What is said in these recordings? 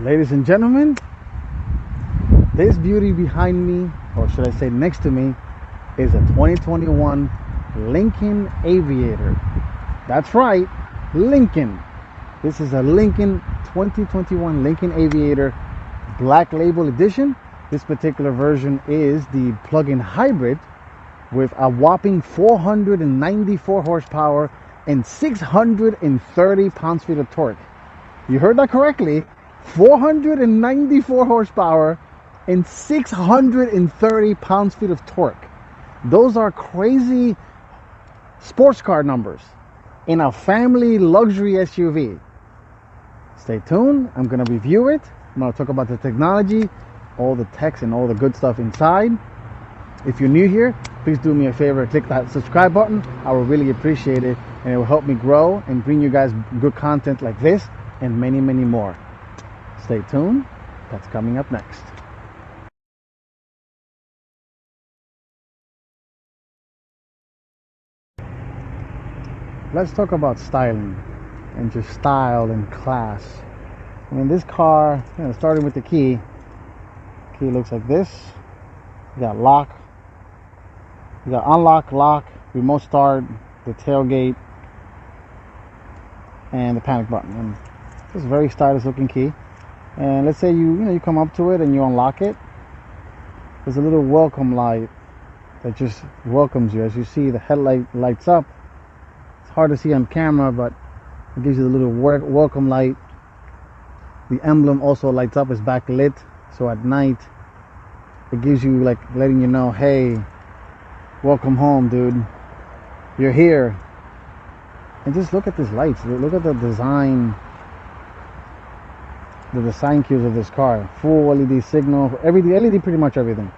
Ladies and gentlemen, this beauty behind me, or should I say next to me, is a 2021 Lincoln Aviator. That's right, Lincoln. This is a Lincoln 2021 Lincoln Aviator Black Label Edition. This particular version is the plug-in hybrid with a whopping 494 horsepower and 630 pounds-feet of torque. You heard that correctly. 494 horsepower and 630 pounds-feet of torque. Those are crazy sports car numbers in a family luxury SUV. Stay tuned. I'm going to review it. I'm going to talk about the technology, all the text, and all the good stuff inside. If you're new here, please do me a favor, click that subscribe button. I will really appreciate it, and it will help me grow and bring you guys good content like this and many, many more. Stay tuned. That's coming up next. Let's talk about styling and just style and class. I mean, this car, starting with the key looks like this. You got lock, you got unlock, lock, remote start, the tailgate, and the panic button. And it's a very stylish looking key. And let's say you come up to it and you unlock it. There's a little welcome light that just welcomes you. As you see, the headlight lights up. It's hard to see on camera, but it gives you the little welcome light. The emblem also lights up, it's backlit, so at night it gives you, like, letting you know, hey, welcome home, dude, you're here. And just look at these lights, look at the design cues of this car. Full LED signal, LED, pretty much everything,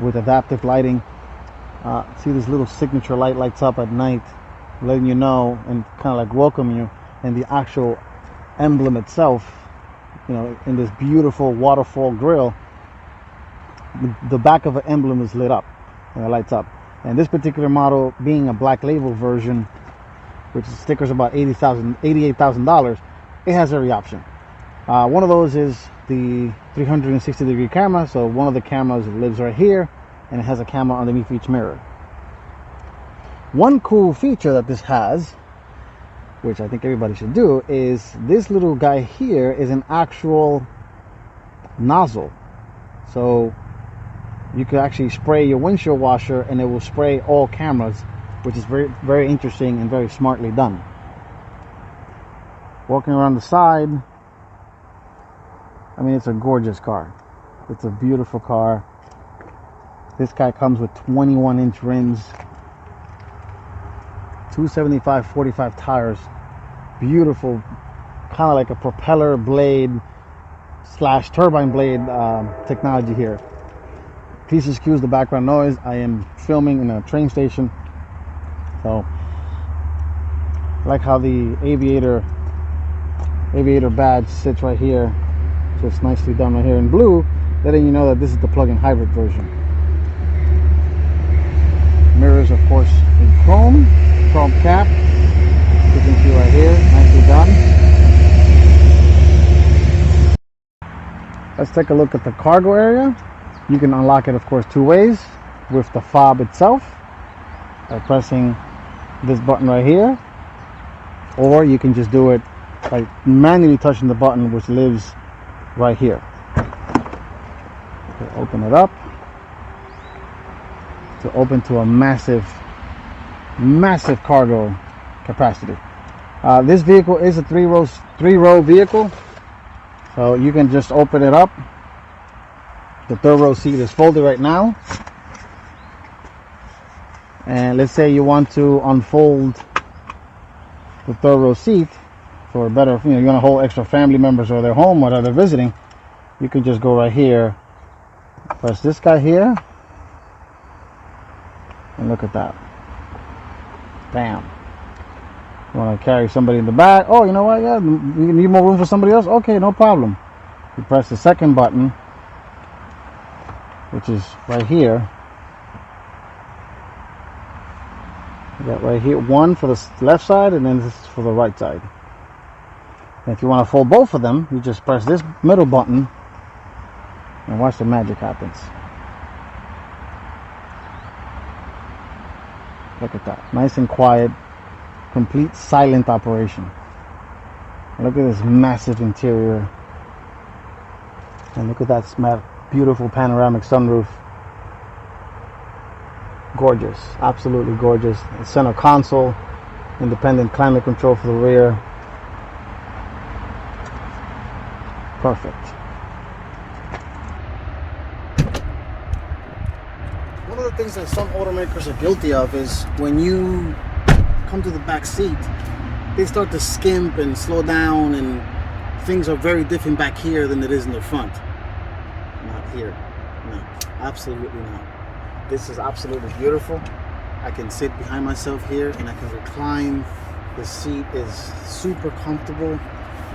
with adaptive lighting. See, this little signature light lights up at night, letting you know and kind of like welcome you. And the actual emblem itself, in this beautiful waterfall grille, the back of the emblem is lit up and it lights up. And this particular model, being a black label version, which the sticker's about $88,000, it has every option. One of those is the 360-degree camera. So one of the cameras lives right here, and it has a camera underneath each mirror. One cool feature that this has, which I think everybody should do, is this little guy here is an actual nozzle. So you could actually spray your windshield washer and it will spray all cameras, which is very, very interesting and very smartly done. Walking around the side, I mean, it's a gorgeous car. It's a beautiful car. This guy comes with 21-inch rims, 275/45 tires. Beautiful, kind of like a propeller blade / turbine blade technology here. Please excuse the background noise. I am filming in a train station. So, I like how the aviator badge sits right here. Just nicely done right here in blue, letting you know that this is the plug-in hybrid version. Mirrors, of course, in chrome cap. You can see right here, nicely done. Let's take a look at the cargo area. You can unlock it, of course, two ways, with the fob itself by pressing this button right here, or you can just do it by manually touching the button, which lives right here. Okay, open it up to open to a massive cargo capacity. This vehicle is a three-row vehicle, so you can just open it up. The third row seat is folded right now, and let's say you want to unfold the third row seat for a better, you want to hold extra family members or they're home or they're visiting. You can just go right here, press this guy here, and look at that. Bam. You want to carry somebody in the back? Oh, you know what? Yeah, you need more room for somebody else? Okay, no problem. You press the second button, which is right here. You got right here one for the left side, and then this is for the right side. If you want to fold both of them, you just press this middle button and watch the magic happens. Look at that. Nice and quiet. Complete silent operation. Look at this massive interior. And look at that beautiful panoramic sunroof. Gorgeous. Absolutely gorgeous. The center console. Independent climate control for the rear. Perfect. One of the things that some automakers are guilty of is when you come to the back seat, they start to skimp and slow down, and things are very different back here than it is in the front. Not here. No, absolutely not. This is absolutely beautiful. I can sit behind myself here and I can recline. The seat is super comfortable. You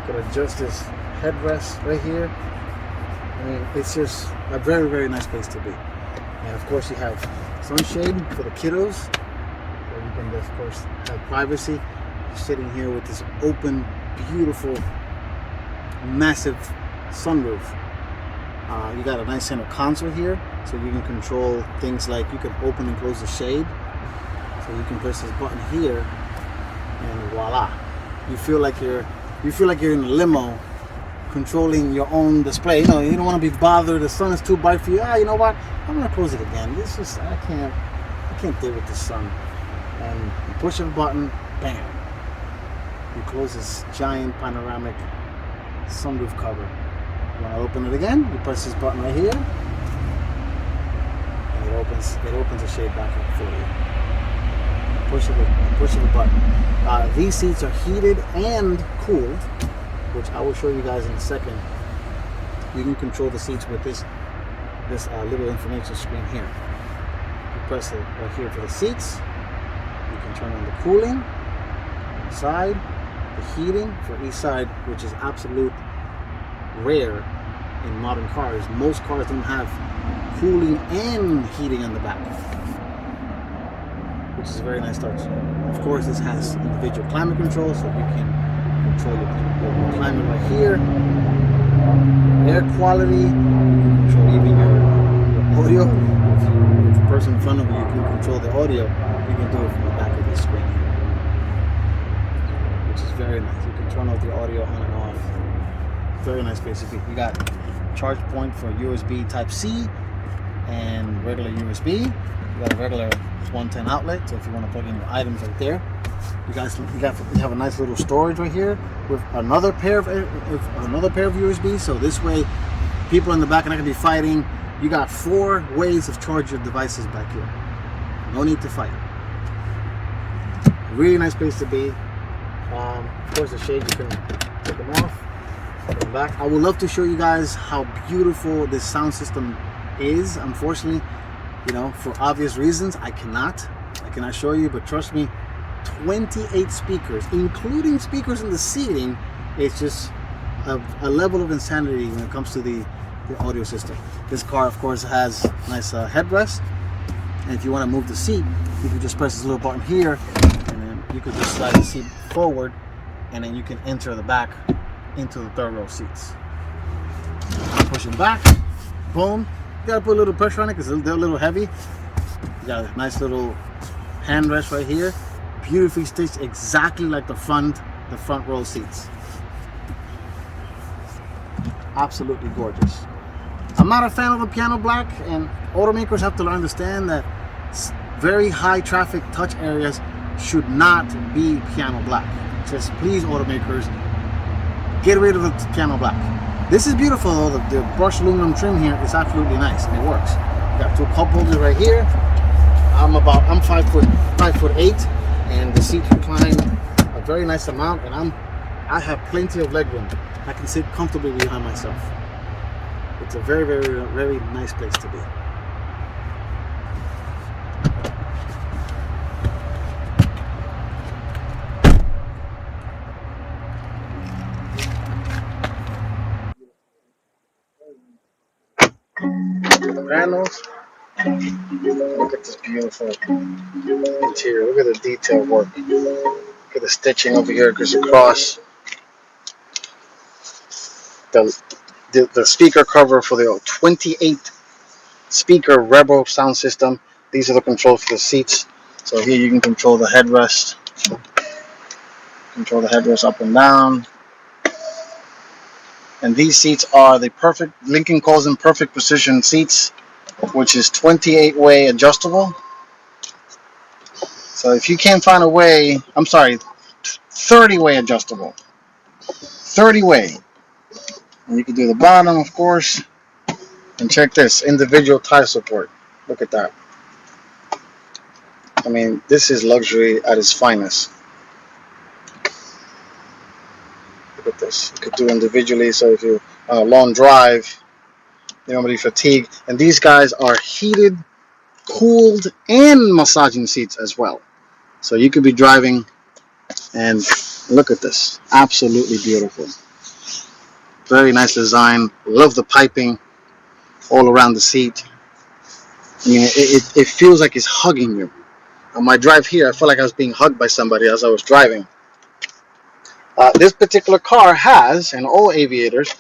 can adjust this headrest right here. I mean, it's just a very, very nice place to be. And of course you have sunshade for the kiddos, so you can, of course, have privacy. You're sitting here with this open, beautiful, massive sunroof. You got a nice center console here, so you can control things like you can open and close the shade. So you can press this button here, and voila! You feel like you're in a limo, controlling your own display. You know, you don't want to be bothered. The sun is too bright for you. You know what? I'm gonna close it again. This is I can't deal with the sun. And you push a button, bam! You close this giant panoramic sunroof cover. You want to open it again? You press this button right here, and it opens the shade back up for you. Push the button. These seats are heated and cooled, which I will show you guys in a second. You can control the seats with this little information screen here. You press it right here for the seats. You can turn on the cooling, side, the heating for each side, which is absolute rare in modern cars. Most cars don't have cooling and heating on the back, which is a very nice touch. Of course, this has individual climate control, so you can control your climate right here. Air quality, you can control even your audio. If the person in front of you can control the audio, you can do it from the back of the screen here, which is very nice. You can turn off the audio on and off. Very nice place to be. You got charge point for USB Type-C and regular USB. You got a regular 110 outlet, so if you want to plug in your items right there. You have a nice little storage right here with another pair of USB. So this way, people in the back are not gonna be fighting. You got 4 ways of charging your devices back here. No need to fight. Really nice place to be. Of course, the shades, you can take them off. Back. I would love to show you guys how beautiful this sound system is. Unfortunately, you know, for obvious reasons, I cannot show you, but trust me, 28 speakers, including speakers in the seating. It's just a level of insanity when it comes to the audio system. This car, of course, has nice headrest, and if you want to move the seat, you can just press this little button here, and then you can just slide the seat forward, and then you can enter the back into the third row seats. Push it back, boom. You gotta put a little pressure on it because they're a little heavy. You got a nice little hand rest right here, beautifully stitched, exactly like the front row seats. Absolutely gorgeous. I'm not a fan of the piano black, and automakers have to understand that very high traffic touch areas should not be piano black. Just please, automakers, get rid of the piano black. This is beautiful though. The brushed aluminum trim here is absolutely nice, and it works. You got 2 cup holders right here. I'm 5'8", and the seats recline a very nice amount, and I have plenty of leg room. I can sit comfortably behind myself. It's a very, very, very nice place to be. The panels. Look at this beautiful interior. Look at the detail work. Look at the stitching over here. It goes across. the speaker cover for the 28 speaker Rebel sound system. These are the controls for the seats. So here you can control the headrest. Control the headrest up and down. And these seats are the perfect, Lincoln calls them perfect precision seats, which is 28-way adjustable. So if you can't find a way, I'm sorry, 30-way adjustable. 30-way. And you can do the bottom, of course. And check this, individual tie support. Look at that. I mean, this is luxury at its finest. Look at this. You could do individually, so if you're on a long drive, you don't be fatigued. And these guys are heated, cooled, and massaging seats as well. So you could be driving, and look at this. Absolutely beautiful. Very nice design. Love the piping all around the seat. I mean, it feels like it's hugging you. On my drive here, I felt like I was being hugged by somebody as I was driving. This particular car has, and all Aviators,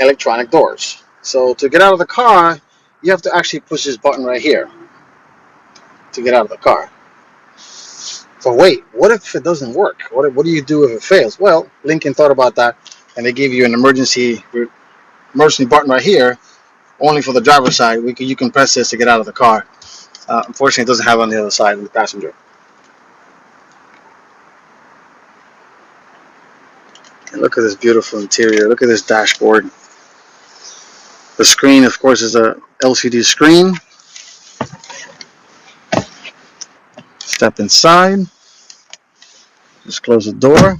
electronic doors. So to get out of the car, you have to actually push this button right here to get out of the car. So wait, what if it doesn't work? What do you do if it fails? Well, Lincoln thought about that, and they gave you an emergency button right here, only for the driver's side. You can press this to get out of the car. Unfortunately, it doesn't have on the other side of the passenger. And look at this beautiful interior. Look at this dashboard. The screen, of course, is a LCD screen. Step inside. Just close the door.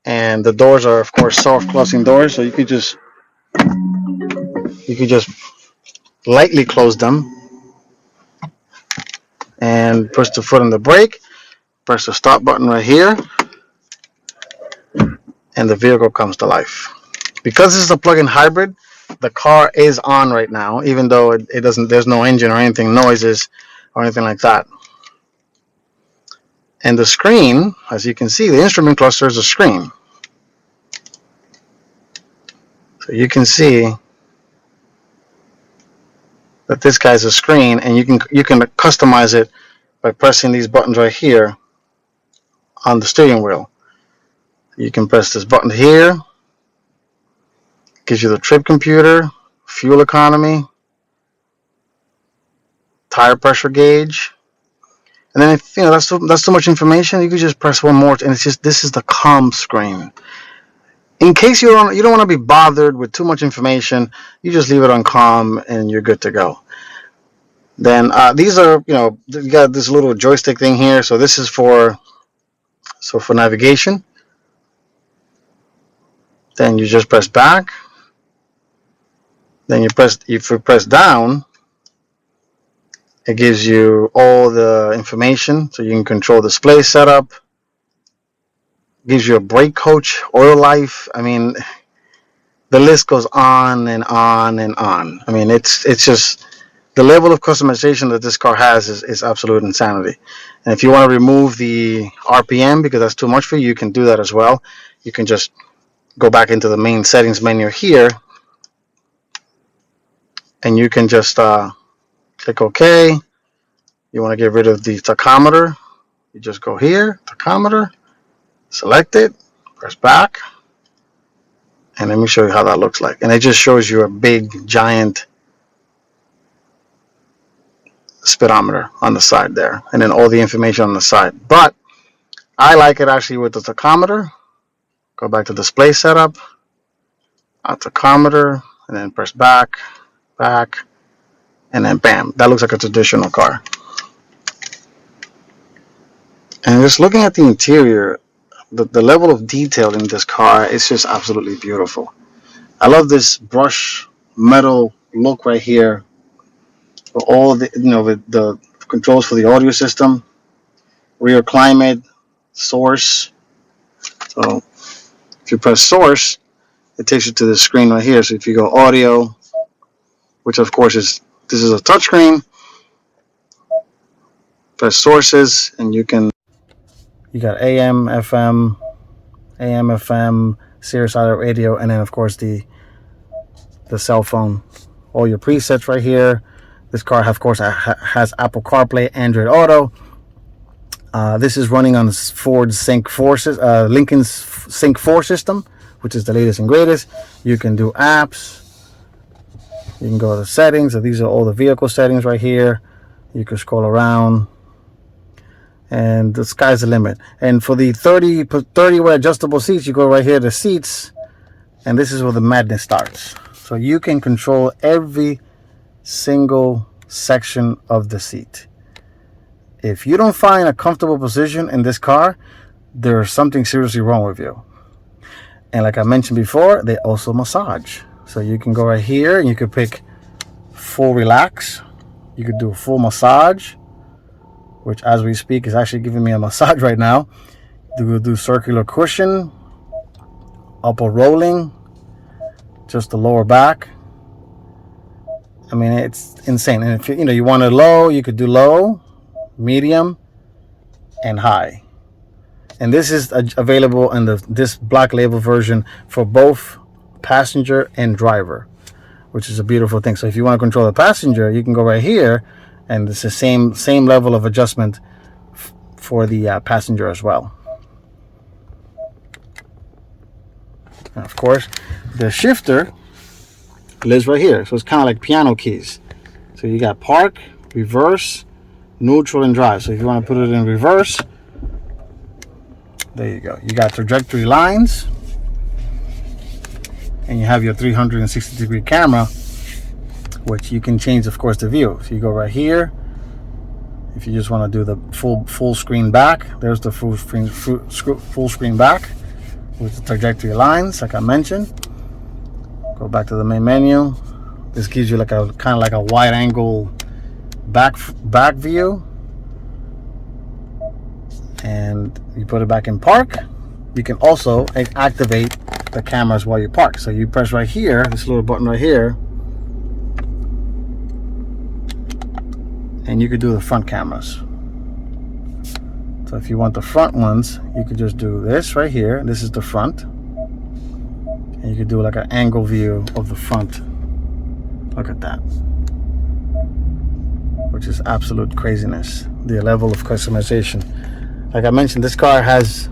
And the doors are, of course, soft closing doors, so you could just lightly close them and push the foot on the brake. Press the stop button right here, and the vehicle comes to life. Because this is a plug-in hybrid, the car is on right now, even though it doesn't. There's no engine or anything, noises or anything like that. And the screen, as you can see, the instrument cluster is a screen. So you can see that this guy's a screen, and you can customize it by pressing these buttons right here on the steering wheel. You can press this button here. Gives you the trip computer, fuel economy, tire pressure gauge. And then if that's too much information, you can just press one more, and this is the calm screen. In case you don't want to be bothered with too much information, you just leave it on calm, and you're good to go. Then these are, you got this little joystick thing here, so this is for navigation. Then you just press back. Then if you press down, it gives you all the information, so you can control display setup. Gives you a brake coach, oil life. I mean, the list goes on and on and on. I mean, it's just the level of customization that this car has is absolute insanity. And if you want to remove the RPM because that's too much for you, you can do that as well. You can just go back into the main settings menu here, and you can just click OK. You want to get rid of the tachometer, you just go here, tachometer, select it, press back, and let me show you how that looks like. And it just shows you a big, giant speedometer on the side there, and then all the information on the side. But I like it actually with the tachometer. Go back to display setup, tachometer, and then press back, and then bam, that looks like a traditional car. And just looking at the interior, the level of detail in this car is just absolutely beautiful. I love this brush metal look right here. All the the controls for the audio system, rear climate, source. So if you press source, it takes you to the screen right here. So if you go audio, which of course this is a touchscreen, press sources, and you got AM, FM, Sirius satellite radio, and then of course the cell phone. All your presets right here. This car, of course, has Apple CarPlay, Android Auto. This is running on Ford's Sync 4, Lincoln's Sync 4 system, which is the latest and greatest. You can do apps. You can go to settings. So these are all the vehicle settings right here. You can scroll around, and the sky's the limit. And for the 30-way adjustable seats, you go right here to seats, and this is where the madness starts. So you can control every single section of the seat. If you don't find a comfortable position in this car, there's something seriously wrong with you. And like I mentioned before, they also massage. So you can go right here and you could pick full relax. You could do a full massage, which as we speak is actually giving me a massage right now. Do circular cushion, upper rolling, just the lower back. I mean, it's insane. And if you want it low, you could do low, medium, and high. And this is available in this black label version for both passenger and driver, which is a beautiful thing. So if you want to control the passenger, you can go right here, and it's the same level of adjustment for the passenger as well. And of course, the shifter lives right here. So it's kind of like piano keys. So you got park, reverse, neutral, and drive. So if you want to put it in reverse, there you go. You got trajectory lines, and you have your 360-degree camera, which you can change, of course, the view. So you go right here. If you just want to do the full screen back, there's the full screen back with the trajectory lines, like I mentioned. Go back to the main menu. This gives you like a kind of like a wide angle back view, and you put it back in park. You can also activate the cameras while you park. So you press right here, this little button right here, and you could do the front cameras. So if you want the front ones, you could just do this right here. This is the front, and you could do like an angle view of the front. Look at that, which is absolute craziness, the level of customization. Like I mentioned, this car has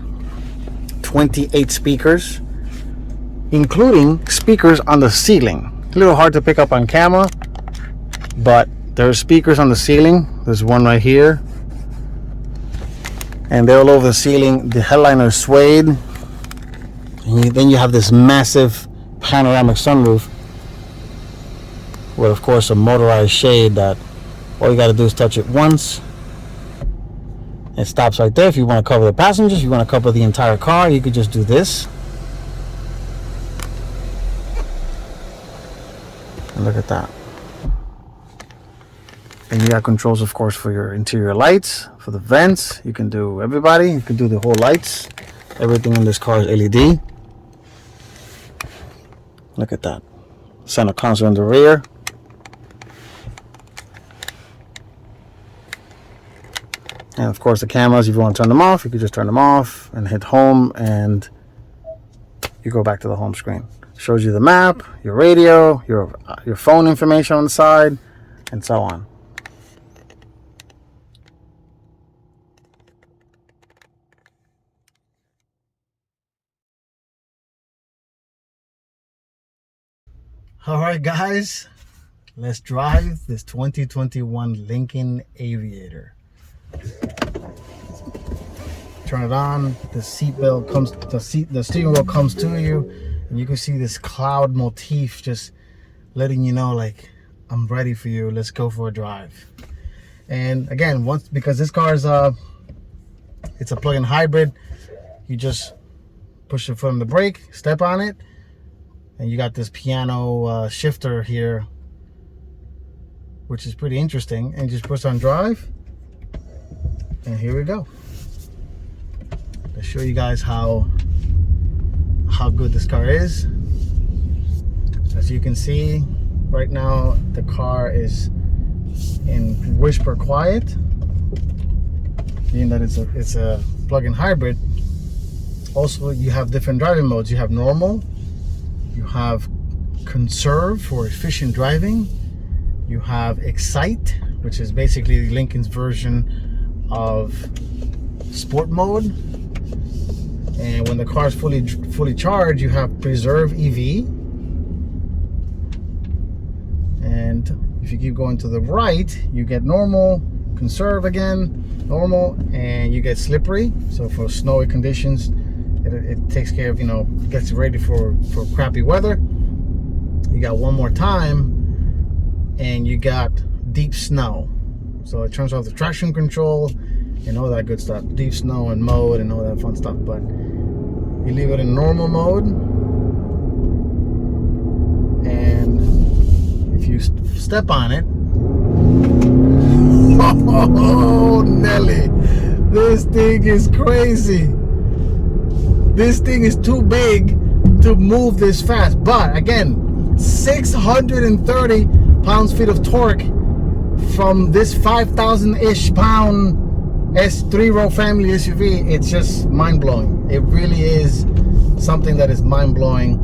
28 speakers, including speakers on the ceiling. A little hard to pick up on camera, but there are speakers on the ceiling. There's one right here, and they're all over the ceiling. The headliner is suede, and then you have this massive panoramic sunroof with, of course, a motorized shade that all you got to do is touch it once. It stops right there. If you want to cover the passengers, if you want to cover the entire car, you could just do this. And look at that. And you got controls, of course, for your interior lights, for the vents. You can do everybody. You can do the whole lights. Everything in this car is LED. Look at that. Center console in the rear. And of course the cameras, if you want to turn them off, you can just turn them off and hit home, and you go back to the home screen. Shows you the map, your radio, your phone information on the side, and so on. All right, guys, let's drive this 2021 Lincoln Aviator. Turn it on. The seatbelt comes. The steering wheel comes to you, and you can see this cloud motif just letting you know, like, I'm ready for you. Let's go for a drive. And again, because this car is it's a plug-in hybrid, you just push your foot on the brake, step on it, and you got this piano shifter here, which is pretty interesting. And just push on drive. And here we go. Let's show you guys how good this car is. As you can see, right now the car is in whisper quiet, being that it's a plug-in hybrid. Also, you have different driving modes. You have normal, you have conserve for efficient driving, you have excite, which is basically Lincoln's version of sport mode. And when the car is fully charged, you have preserve EV. And if you keep going to the right, you get normal, conserve again, normal, and you get slippery. So for snowy conditions, it takes care of, you know, gets ready for crappy weather. You got one more time, and you got deep snow. So it turns off the traction control and all that good stuff. Deep snow and mode and all that fun stuff. But you leave it in normal mode, and if you step on it, oh Nelly, this thing is crazy. This thing is too big to move this fast. But again, 630 pounds-feet of torque from this 5,000-ish pound S3-row family SUV. It's just mind-blowing. It really is something that is mind-blowing.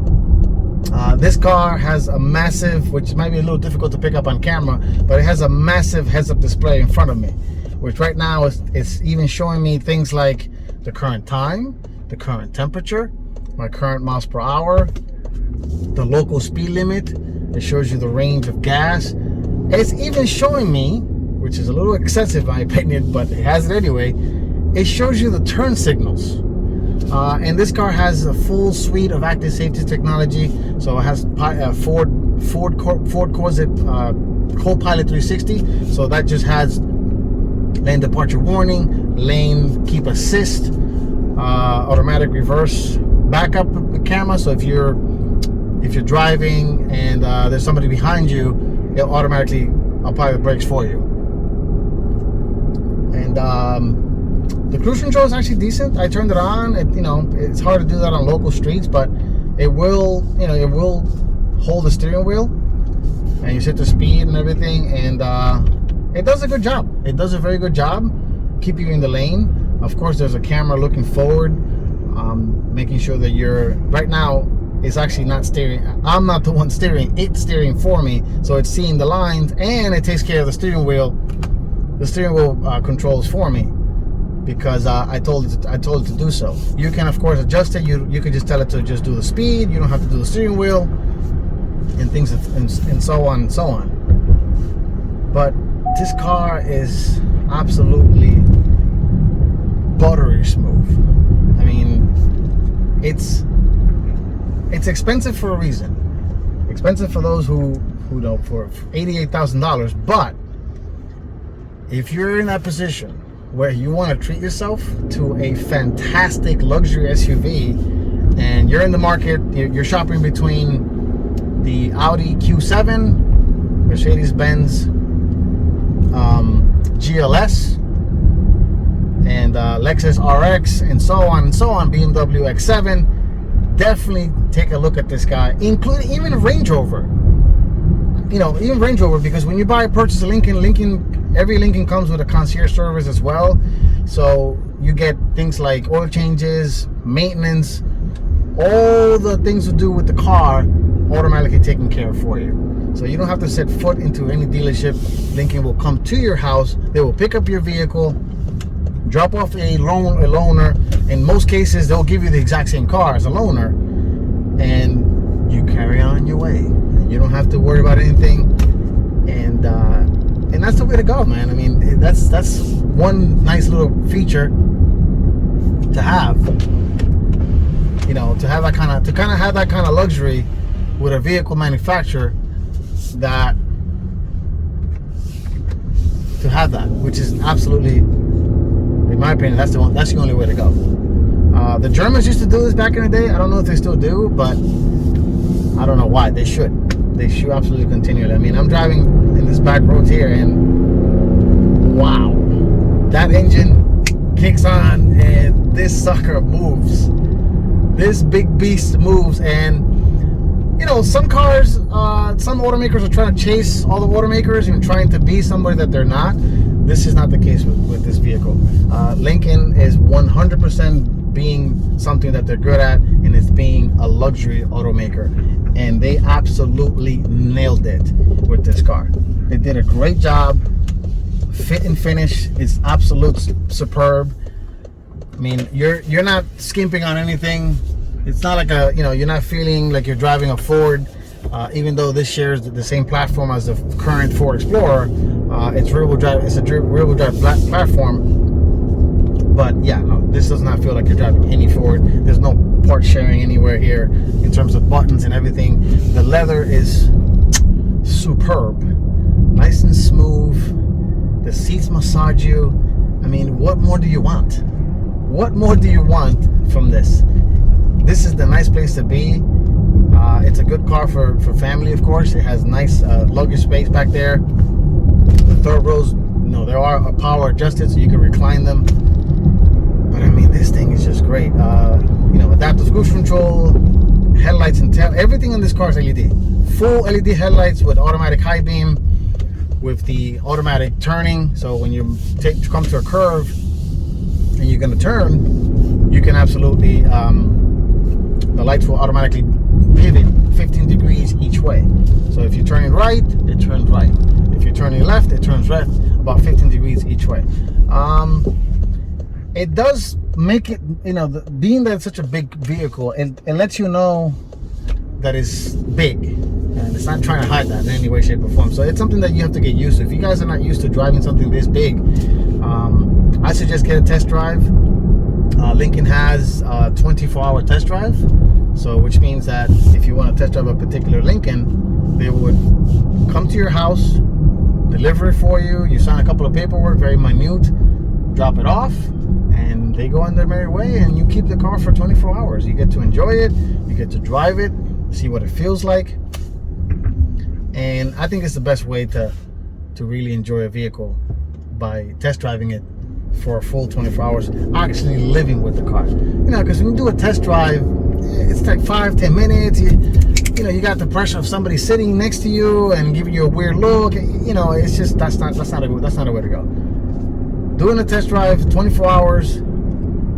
This car has a massive, which might be a little difficult to pick up on camera, but it has a massive heads-up display in front of me, which right now it's even showing me things like the current time, the current temperature, my current miles per hour, the local speed limit. It shows you the range of gas. It's even showing me, which is a little excessive in my opinion, but it has it anyway, it shows you the turn signals. And this car has a full suite of active safety technology. So it has Ford calls it Co-Pilot 360. So that just has lane departure warning, lane keep assist, automatic reverse backup camera. So if you're driving and there's somebody behind you, it'll automatically apply the brakes for you. And the cruise control is actually decent. I turned it on. It's hard to do that on local streets, but it will hold the steering wheel, and you set the speed and everything, and it does a good job. It does a very good job, keep you in the lane. Of course, there's a camera looking forward, making sure that right now it's actually not steering. I'm not the one steering. It's steering for me, so it's seeing the lines, and it takes care of the steering wheel. The steering wheel controls for me, because I told it to do so. You can of course adjust it. You can just tell it to just do the speed. You don't have to do the steering wheel and things and so on and so on. But this car is absolutely buttery smooth. I mean, it's expensive for a reason. Expensive for those who know, for $88,000. But if you're in that position where you want to treat yourself to a fantastic luxury SUV, and you're in the market, you're shopping between the Audi Q7, Mercedes-Benz GLS, and Lexus RX, and so on, BMW X7, definitely take a look at this guy, including even Range Rover. Even Range Rover, because when you purchase a Lincoln, every Lincoln comes with a concierge service as well. So you get things like oil changes, maintenance, all the things to do with the car automatically taken care of for you. So you don't have to set foot into any dealership. Lincoln will come to your house. They will pick up your vehicle, drop off a loaner. In most cases, they'll give you the exact same car as a loaner, and you carry on your way. You don't have to worry about anything, and that's the way to go, man. I mean, that's one nice little feature to have. To have that kind of luxury with a vehicle manufacturer, which is absolutely, in my opinion, that's the only way to go. The Germans used to do this back in the day. I don't know if they still do, but I don't know why. They should absolutely continue. I mean, I'm driving in this back roads here, and wow, that engine kicks on, and this sucker moves. This big beast moves. And some cars, some automakers are trying to chase all the automakers and trying to be somebody that they're not. This is not the case with this vehicle. Lincoln is 100% being something that they're good at, and it's being a luxury automaker. And they absolutely nailed it with this car. They did a great job. Fit and finish is absolute superb. I mean, you're not skimping on anything. It's not like a, you're not feeling like you're driving a Ford, even though this shares the same platform as the current Ford Explorer. It's rear-wheel drive. It's a rear-wheel drive platform. But yeah, no, this does not feel like you're driving any Ford. There's no part sharing anywhere here in terms of buttons and everything. The leather is superb, nice and smooth. The seats massage you. I mean, what more do you want? What more do you want from this? This is the nice place to be. It's a good car for family, of course. It has nice luggage space back there. The third rows, there are power adjusted, so you can recline them. But I mean, this thing is just great. Adaptive cruise control, headlights and tail. Everything in this car is LED. Full LED headlights with automatic high beam, with the automatic turning. So when you come to a curve and you're going to turn, you can absolutely, the lights will automatically pivot 15 degrees each way. So if you're turning right, it turns right. If you're turning left, it turns left, about 15 degrees each way. It does make it, being that it's such a big vehicle, it lets you know that it's big, and it's not trying to hide that in any way, shape, or form. So it's something that you have to get used to. If you guys are not used to driving something this big, I suggest get a test drive. Lincoln has a 24-hour test drive, so which means that if you want to test drive a particular Lincoln, they would come to your house, deliver it for you. You sign a couple of paperwork, very minute, drop it off, and they go on their merry way, and you keep the car for 24 hours. You get to enjoy it, you get to drive it, see what it feels like. And I think it's the best way to really enjoy a vehicle, by test driving it for a full 24 hours, actually living with the car. Because when you do a test drive, it's like 5-10 minutes. You got the pressure of somebody sitting next to you and giving you a weird look. It's just that's not a way to go. Doing a test drive, 24 hours.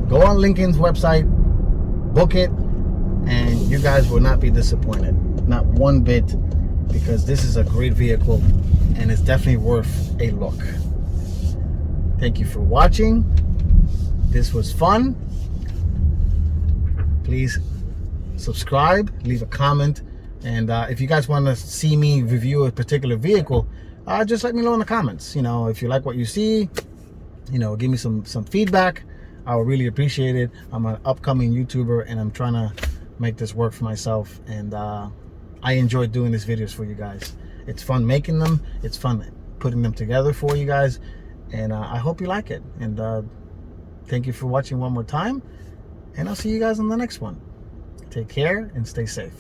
Go on Lincoln's website, book it, and you guys will not be disappointed, not one bit, because this is a great vehicle and it's definitely worth a look. Thank you for watching. This was fun. Please subscribe, leave a comment, and if you guys want to see me review a particular vehicle, just let me know in the comments. If you like what you see, give me some feedback. I would really appreciate it. I'm an upcoming YouTuber, and I'm trying to make this work for myself, and I enjoy doing these videos for you guys. It's fun making them. It's fun putting them together for you guys, and I hope you like it. And thank you for watching one more time, and I'll see you guys on the next one. Take care and stay safe.